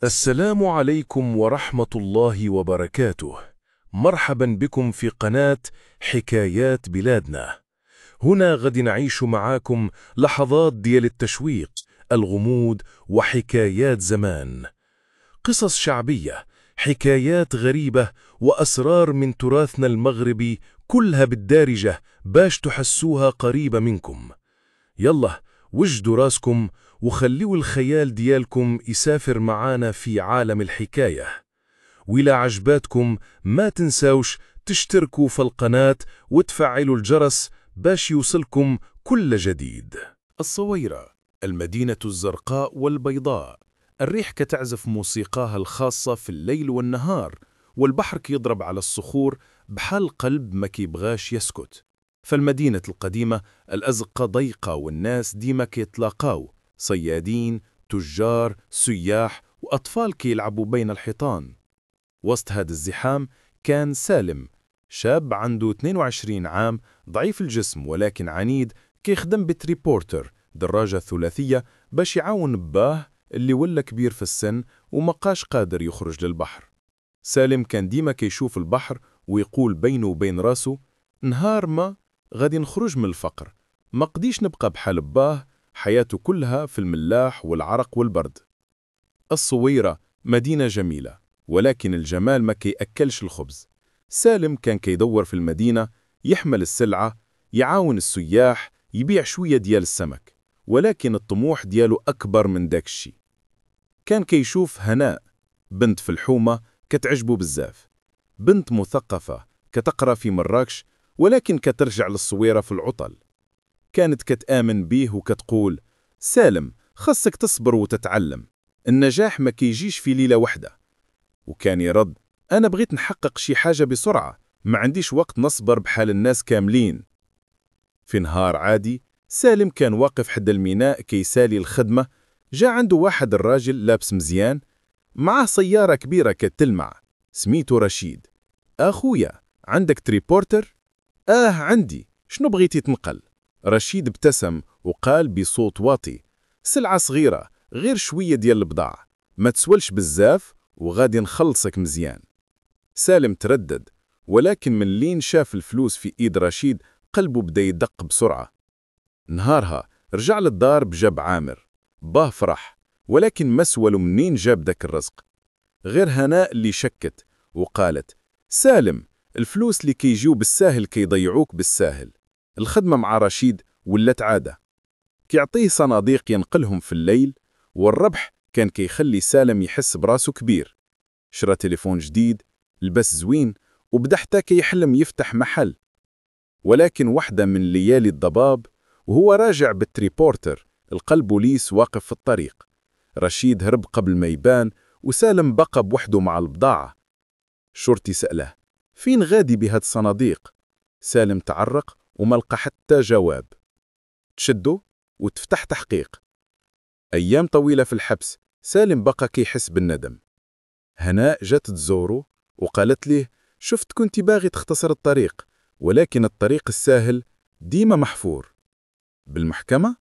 السلام عليكم ورحمة الله وبركاته. مرحبا بكم في قناة حكايات بلادنا. هنا غد نعيش معاكم لحظات ديال التشويق، الغموض وحكايات زمان، قصص شعبية، حكايات غريبة وأسرار من تراثنا المغربي، كلها بالدارجة باش تحسوها قريبة منكم. يلا وجدوا راسكم وخليوا الخيال ديالكم يسافر معانا في عالم الحكاية. وإلى عجباتكم ما تنساوش تشتركوا في القناة وتفعلوا الجرس باش يوصلكم كل جديد. الصويرة، المدينة الزرقاء والبيضاء. الريح كتعزف موسيقاها الخاصة في الليل والنهار، والبحر كيضرب على الصخور بحال قلب ما كيبغاش يسكت. فالمدينة القديمة الأزقة ضيقة، والناس ديما كيتلاقاو، صيادين، تجار، سياح، وأطفال كيلعبوا بين الحيطان. وسط هذا الزحام كان سالم، شاب عنده 22 عام، ضعيف الجسم ولكن عنيد، كيخدم بتريبورتر، دراجة ثلاثية، باش يعاون باه اللي ولا كبير في السن ومقاش قادر يخرج للبحر. سالم كان ديما كيشوف البحر ويقول بينه وبين راسه: نهار ما غادي نخرج من الفقر، ما قديش نبقى بحال باه، حياته كلها في الملاح والعرق والبرد. الصويرة مدينة جميلة، ولكن الجمال ما كيأكلش الخبز. سالم كان كيدور في المدينة، يحمل السلعة، يعاون السياح، يبيع شوية ديال السمك، ولكن الطموح دياله أكبر من داك الشي. كان كيشوف هناء، بنت في الحومة كتعجبه بزاف، بنت مثقفة كتقرأ في مراكش، ولكن كترجع للصويرة في العطل. كانت كتآمن بيه وكتقول: سالم، خاصك تصبر وتتعلم، النجاح ما كيجيش في ليلة واحدة. وكان يرد: أنا بغيت نحقق شي حاجة بسرعة، ما عنديش وقت نصبر بحال الناس كاملين. في نهار عادي، سالم كان واقف حد الميناء كيسالي الخدمة. جاء عنده واحد الراجل لابس مزيان، معاه سيارة كبيرة كتلمع، سميتو رشيد. أخويا، عندك تريبورتر؟ عندي، شنو بغيتي تنقل؟ رشيد ابتسم وقال بصوت واطي: سلعة صغيرة، غير شوية ديال البضاعة، ما تسولش بزاف وغادي نخلصك مزيان. سالم تردد، ولكن من لين شاف الفلوس في إيد رشيد قلبه بدا يدق بسرعة. نهارها رجع للدار بجاب عامر، باه فرح، ولكن ما سولو منين جاب داك الرزق. غير هناء اللي شكت وقالت: سالم، الفلوس اللي كيجيو بالساهل كيضيعوك بالساهل. الخدمة مع رشيد ولت عادة، كيعطيه صناديق ينقلهم في الليل، والربح كان كيخلي سالم يحس براسه كبير. شرى تليفون جديد، لبس زوين، وبدا حتى كيحلم يفتح محل. ولكن وحدة من ليالي الضباب وهو راجع بالتريبورتر، القلب بوليس واقف في الطريق. رشيد هرب قبل ما يبان، وسالم بقى بوحده مع البضاعة. شرطي سأله: فين غادي بهاد الصناديق؟ سالم تعرق وما لقى حتى جواب. تشدوا وتفتح تحقيق. أيام طويلة في الحبس، سالم بقى كيحس بالندم. هناء جات تزوره وقالت له: شفت كنت باغي تختصر الطريق، ولكن الطريق الساهل ديما محفور. بالمحكمة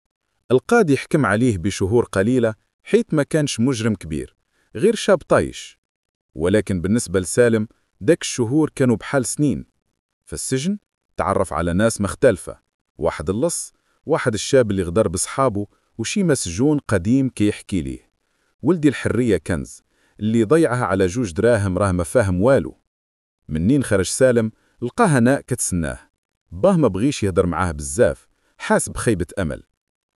القاضي حكم عليه بشهور قليلة، حيث ما كانش مجرم كبير، غير شاب طايش. ولكن بالنسبة لسالم داك الشهور كانوا بحال سنين. في السجن تعرف على ناس مختلفة، واحد اللص، واحد الشاب اللي غدر بصحابه، وشي مسجون قديم كيحكي ليه: ولدي الحرية كنز، اللي ضيعها على 2 دراهم راه ما فاهم والو. منين خرج سالم لقى هناء كتسناه، باه ما بغيش يهدر معاه بزاف، حاس بخيبة أمل.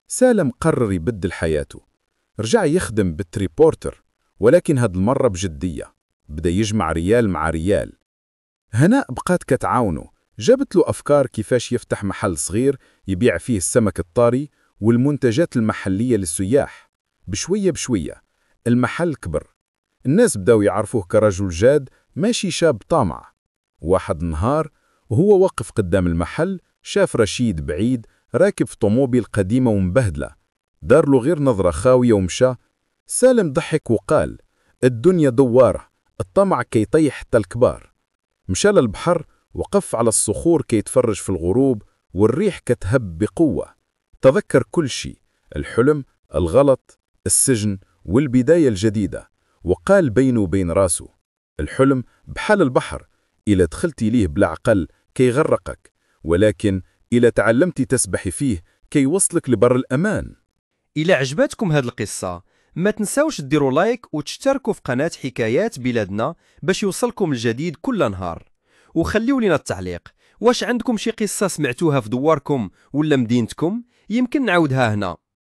سالم قرر يبدل حياته، رجع يخدم بالتريبورتر، ولكن هاد المرة بجدية، بدا يجمع ريال مع ريال. هناء بقات كتعاونه، جابت له أفكار كيفاش يفتح محل صغير يبيع فيه السمك الطاري والمنتجات المحلية للسياح. بشوية بشوية المحل كبر، الناس بداو يعرفوه كرجل جاد، ماشي شاب طامع. واحد النهار وهو واقف قدام المحل، شاف رشيد بعيد راكب في طوموبيل قديمة ومبهدلة، دار له غير نظرة خاوية ومشى. سالم ضحك وقال: الدنيا دوارة، الطمع كيطيح حتى الكبار. مشى للبحر، وقف على الصخور كيتفرج في الغروب، والريح كتهب بقوة. تذكر كل شيء، الحلم، الغلط، السجن، والبداية الجديدة، وقال بينه وبين راسه: الحلم بحال البحر، إلا دخلتي ليه بلا عقل كيغرقك، ولكن إلا تعلمتي تسبحي فيه كيوصلك لبر الأمان. إلا عجبتكم هاد القصة ما تنساوش ديروا لايك وتشتركوا في قناة حكايات بلادنا باش يوصلكم الجديد كل نهار. وخليوا لنا التعليق، واش عندكم شي قصة سمعتوها في دواركم ولا مدينتكم؟ يمكن نعاودها هنا.